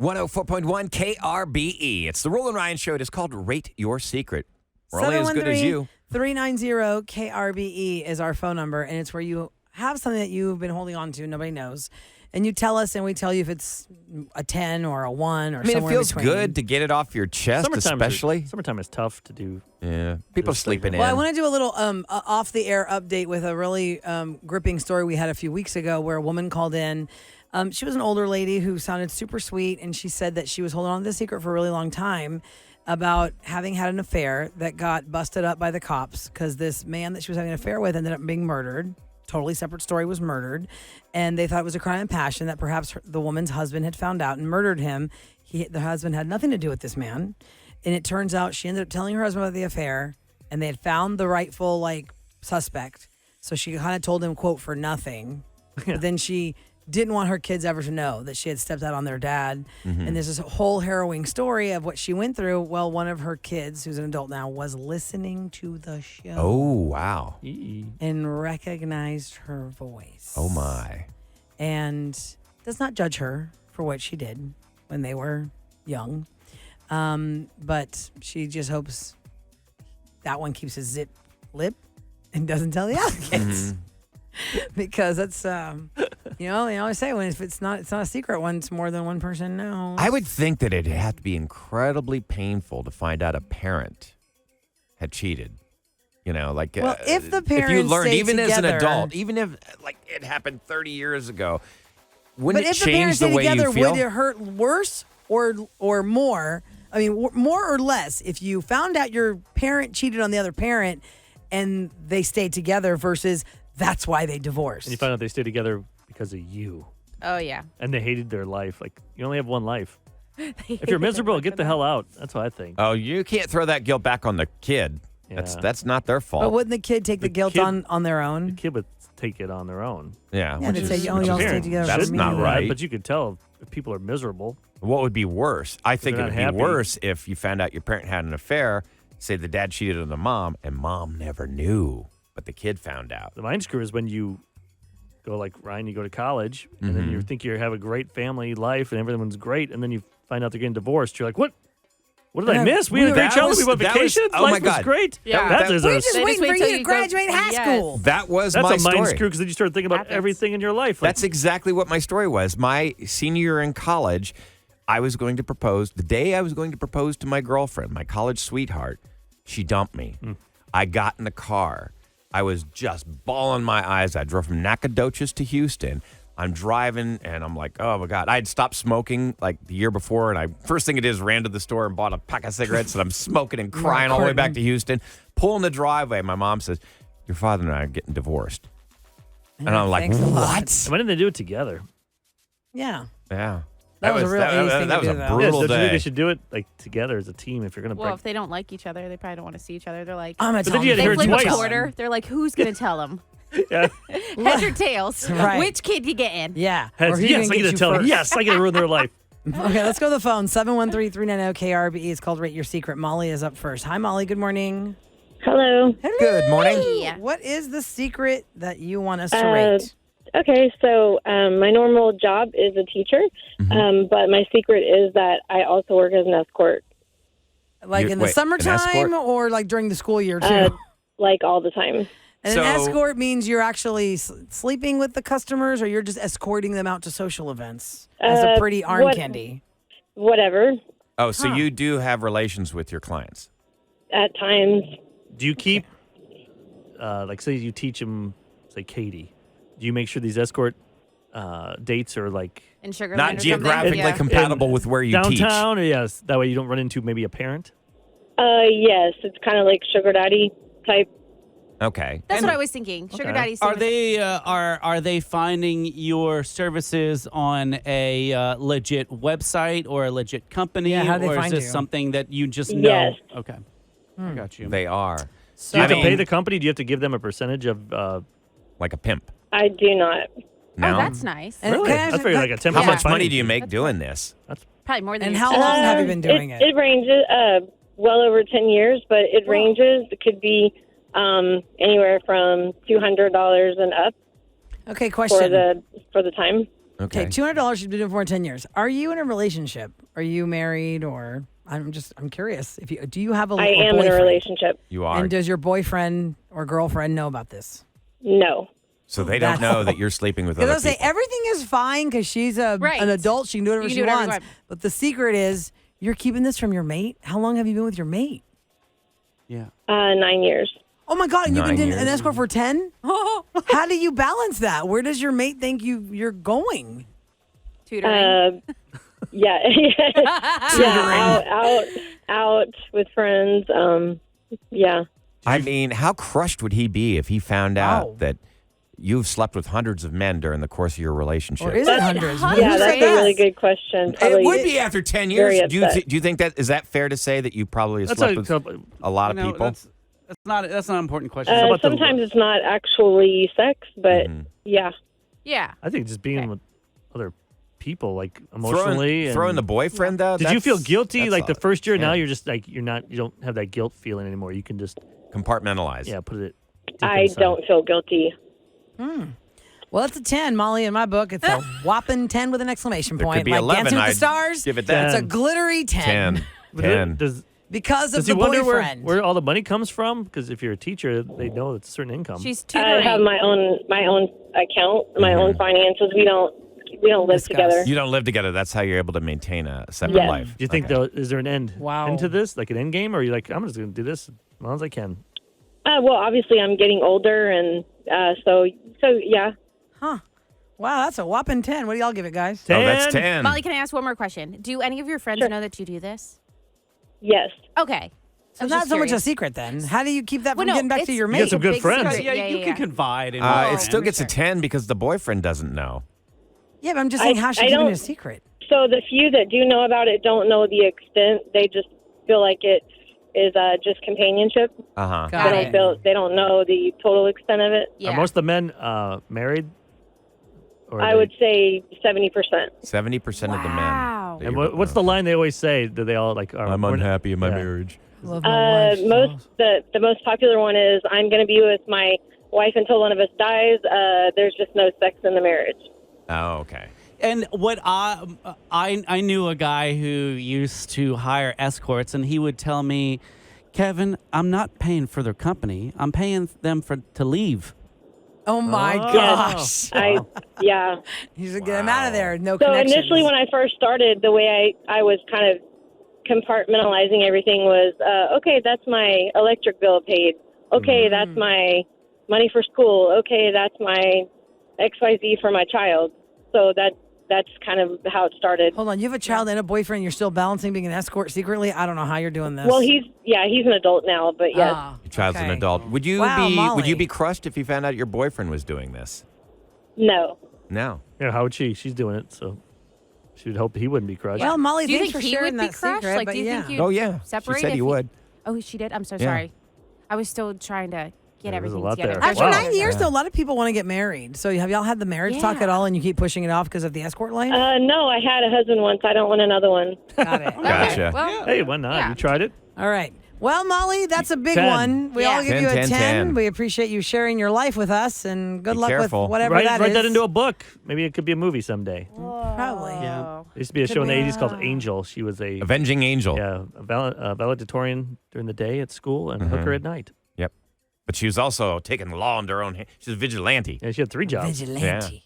104.1 KRBE. It's the Roula and Ryan Show. It is called Rate Your Secret. We're only as good as you. 713-390 KRBE is our phone number, and it's where you have something that you've been holding on to, nobody knows. And you tell us, and we tell you if it's a 10 or a 1 or somewhere in between. It feels good to get it off your chest, especially. Summertime is tough to do. Yeah, people are sleeping in. Well, I want to do a little off-the-air update with a really gripping story we had a few weeks ago where a woman called in. She was an older lady who sounded super sweet, and she said that she was holding on to the secret for a really long time about having had an affair that got busted up by the cops because this man that she was having an affair with ended up being murdered. Totally separate story, was murdered. And they thought it was a crime of passion that perhaps the woman's husband had found out and murdered him. The husband had nothing to do with this man. And it turns out she ended up telling her husband about the affair, and they had found the rightful suspect. So she kind of told him, quote, for nothing. But then she didn't want her kids ever to know that she had stepped out on their dad. Mm-hmm. And there's this whole harrowing story of what she went through. Well, one of her kids, who's an adult now, was listening to the show. Oh, wow. And recognized her voice. Oh, my. And does not judge her for what she did when they were young. But she just hopes that one keeps his zip lip and doesn't tell the other kids. Mm-hmm. Because that's, they always say if it's not a secret once more than one person knows. I would think that it'd have to be incredibly painful to find out a parent had cheated. If the parents if you learned, even together, as an adult, even if it happened 30 years ago, wouldn't it if change the the way together, you feel? Would it hurt worse or more? I mean, more or less if you found out your parent cheated on the other parent and they stayed together versus that's why they divorced. And you find out they stayed together because of you. Oh, yeah. And they hated their life. You only have one life. If you're miserable, get the hell out. That's what I think. Oh, you can't throw that guilt back on the kid. Yeah. That's not their fault. But wouldn't the kid take the guilt on their own? The kid would take it on their own. Yeah. They'd say, y'all stay together. That's not right. But you could tell if people are miserable. What would be worse? I think it would be happy. worse if you found out your parent had an affair, say the dad cheated on the mom, and mom never knew, but the kid found out. The mind screw is when you go like Ryan, you go to college, and then you think you have a great family life and everyone's great, and then you find out they're getting divorced. You're like, what? What did I miss? We had a great childhood. We went on vacation. Oh, Life my God. was great. Yeah. We're just waiting for you to graduate high school. That was That's my a mind story. screw because then you start thinking about everything in your life. That's exactly what my story was. My senior year in college, I was going to propose. The day I was going to propose to my girlfriend, my college sweetheart, she dumped me. I got in the car. I was just bawling my eyes. I drove from Nacogdoches to Houston. I'm driving, and I'm like, oh, my God. I had stopped smoking the year before, and first thing I did is ran to the store and bought a pack of cigarettes, and I'm smoking and crying all the way back to Houston. Pull in the driveway. My mom says, your father and I are getting divorced. And I'm like, what? Why didn't they do it together? Yeah. Yeah. That was a real ace thing that to was do, a though. brutal Don't you think day. they should do it together as a team if you're going to Well, if they don't like each other, they probably don't want to see each other. They're like, I'm going to But tell then you them. had they heard flip a twice. quarter. They're like, who's going to tell them? Yeah. Heads or tails? Right. Which kid you getting? Yeah. Heads. Or who Yes, I get get to you tell them. first. Yes, I get to ruin their life. Okay, let's go to the phone. 713-390-KRBE. It's called Rate Your Secret. Molly is up first. Hi, Molly. Good morning. Hello. Good morning. Hey. What is the secret that you want us to rate? Okay, so my normal job is a teacher, but my secret is that I also work as an escort, Like in the an summertime escort? or like during the school year, too? like all the time. And So- an escort means you're actually sleeping with the customers or you're just escorting them out to social events as a pretty arm candy. Whatever, Oh, so you do have relations with your clients? at times. Do you keep, say you teach them, say Katie, do you make sure these escort dates are In Sugar Not Land or geographically something? Yeah. compatible with where you teach. downtown? Or yes, that way you don't run into maybe a parent? Yes, it's kind of like sugar daddy type. Okay. That's And what I was thinking. Sugar Okay. daddy's. Are they are they finding your services on a legit website or a legit company? Yeah, how do they or find is this you? something that you just know? Yes. Okay. I got you. They are. Do you have I to pay mean- the company? Do you have to give them a percentage of? Like a pimp. I do not. No? Oh, that's nice. And Really? can I That's ask- very like a 10%. How much finding money do you fee. make doing this? Probably more than And you how should. long have you been doing it? It ranges well over 10 years, but it ranges. It could be anywhere from $200 and up Okay, for question. the time. Okay. $200 she's been doing for 10 years. Are you in a relationship? Are you married or I'm curious. Do you have a I am boyfriend? in a relationship. You are. And does your boyfriend or girlfriend know about this? No. So they don't know that you're sleeping with other Because people. I'll say everything is fine because she's Right. an adult. She can do whatever You she can do whatever you wants. want. But the secret is you're keeping this from your mate. How long have you been with your mate? Yeah. 9 years. Oh my God! And you've 9 been years. an escort for 10? How do you balance that? Where does your mate think you're going? Tutoring. Yeah. Yeah. Out with friends. Yeah. I mean, how crushed would he be if he found out Wow. that you've slept with hundreds of men during the course of your relationship? Or is it hundreds? Yeah, Who that's said a that? really good question. It Probably would be after 10 very years. upset. Do you think is that fair to say that you probably have slept with a lot of No, people? that's not an important question. about the- sometimes it's not actually sex, but yeah. Yeah. I think just being Okay. with other people, like emotionally. Throwing and- the boyfriend though. Did you feel that's- guilty that's like the first year? Now yeah. you're just like you don't have that guilt feeling anymore. You can just compartmentalize. put it. deep I inside. don't feel guilty. Well, it's a 10, Molly. In my book, it's a whopping 10 with an exclamation There point. could be like 11. Dancing with the I'd Stars. give it It's that. a glittery 10. 10. But 10. Because of does the he wonder boyfriend. where all the money comes from? Because if you're a teacher, they know it's a certain income. She's I tutoring. have my own account, my own finances. We don't live Discuss. together. You don't live together. That's how you're able to maintain a separate Yes. life. Do you think Okay. is there an end to this, like an end game, or are you like I'm just going to do this as long as I can? Well, obviously, I'm getting older, and so yeah. Wow, that's a whopping 10. What do y'all give it, guys? Oh, that's 10. 10. Molly, can I ask one more question? Do any of your friends know that you do this? Yes. Okay. So not so much a secret then. How do you keep that from Well, no, getting back to it's- your You mate? got some good big friends. secret. Yeah, you can confide in It still gets a 10 because the boyfriend doesn't know. Yeah, but I'm just saying, how's she I keeping it don't- a secret? So the few that do know about it don't know the extent. They just feel like it is just companionship. Uh-huh. Got it. They don't know the total extent of it. Yeah. Are most of the men married? Or I would say 70%. 70% of the men. Wow. that And you're what's the line they always say? Do they all like? I'm we're not- unhappy in my yeah. marriage. Love my wife. The most popular one is I'm going to be with my wife until one of us dies. There's just no sex in the marriage. Oh, okay. And what I knew a guy who used to hire escorts, and he would tell me, Kevin, I'm not paying for their company. I'm paying them to leave. Oh my Oh. gosh. Yeah. He's like, get him out of there. No So connections. initially, when I first started, the way I was kind of compartmentalizing everything was, okay, that's my electric bill paid. Okay, that's my money for school. Okay, that's my XYZ for my child. So that's kind of how it started. Hold on, you have a child and a boyfriend. You're still balancing being an escort secretly. I don't know how you're doing this. Well, he's an adult now, but yes. Ah, Your child's an okay. adult. Would you Wow, be Molly. crushed if you found out your boyfriend was doing this? No. No. Yeah, how would she? She's doing it, so she would hope he wouldn't be crushed. Well, Molly, Do you thanks think for he sharing would be that crushed? secret. Like, but do you yeah. think you- Oh, yeah. Separate She said if he you- would. Oh, she did? I'm so Yeah. sorry. I was still trying to get there's a everything lot together. there. After Wow. 9 years, Yeah. though, a lot of people want to get married. So have y'all had the marriage talk at Yeah. all, and you keep pushing it off because of the escort life? No, I had a husband once. I don't want another one. Got it. Okay, Gotcha. Well, Hey, why not? Yeah. You tried it? All right. Well, Molly, that's a big 10. one. We all Yeah. give you a 10, 10. 10. We appreciate you sharing your life with us, and good Be luck careful. with whatever Write that is. that into a book. Maybe it could be a movie someday. Probably. Yeah. There used to be a show in the 80s called Angel. She was a Avenging Angel. valedictorian during the day at school and hooker at night. Yep. But she was also taking the law into her own hands. She's a vigilante. And she had 3 jobs. Vigilante.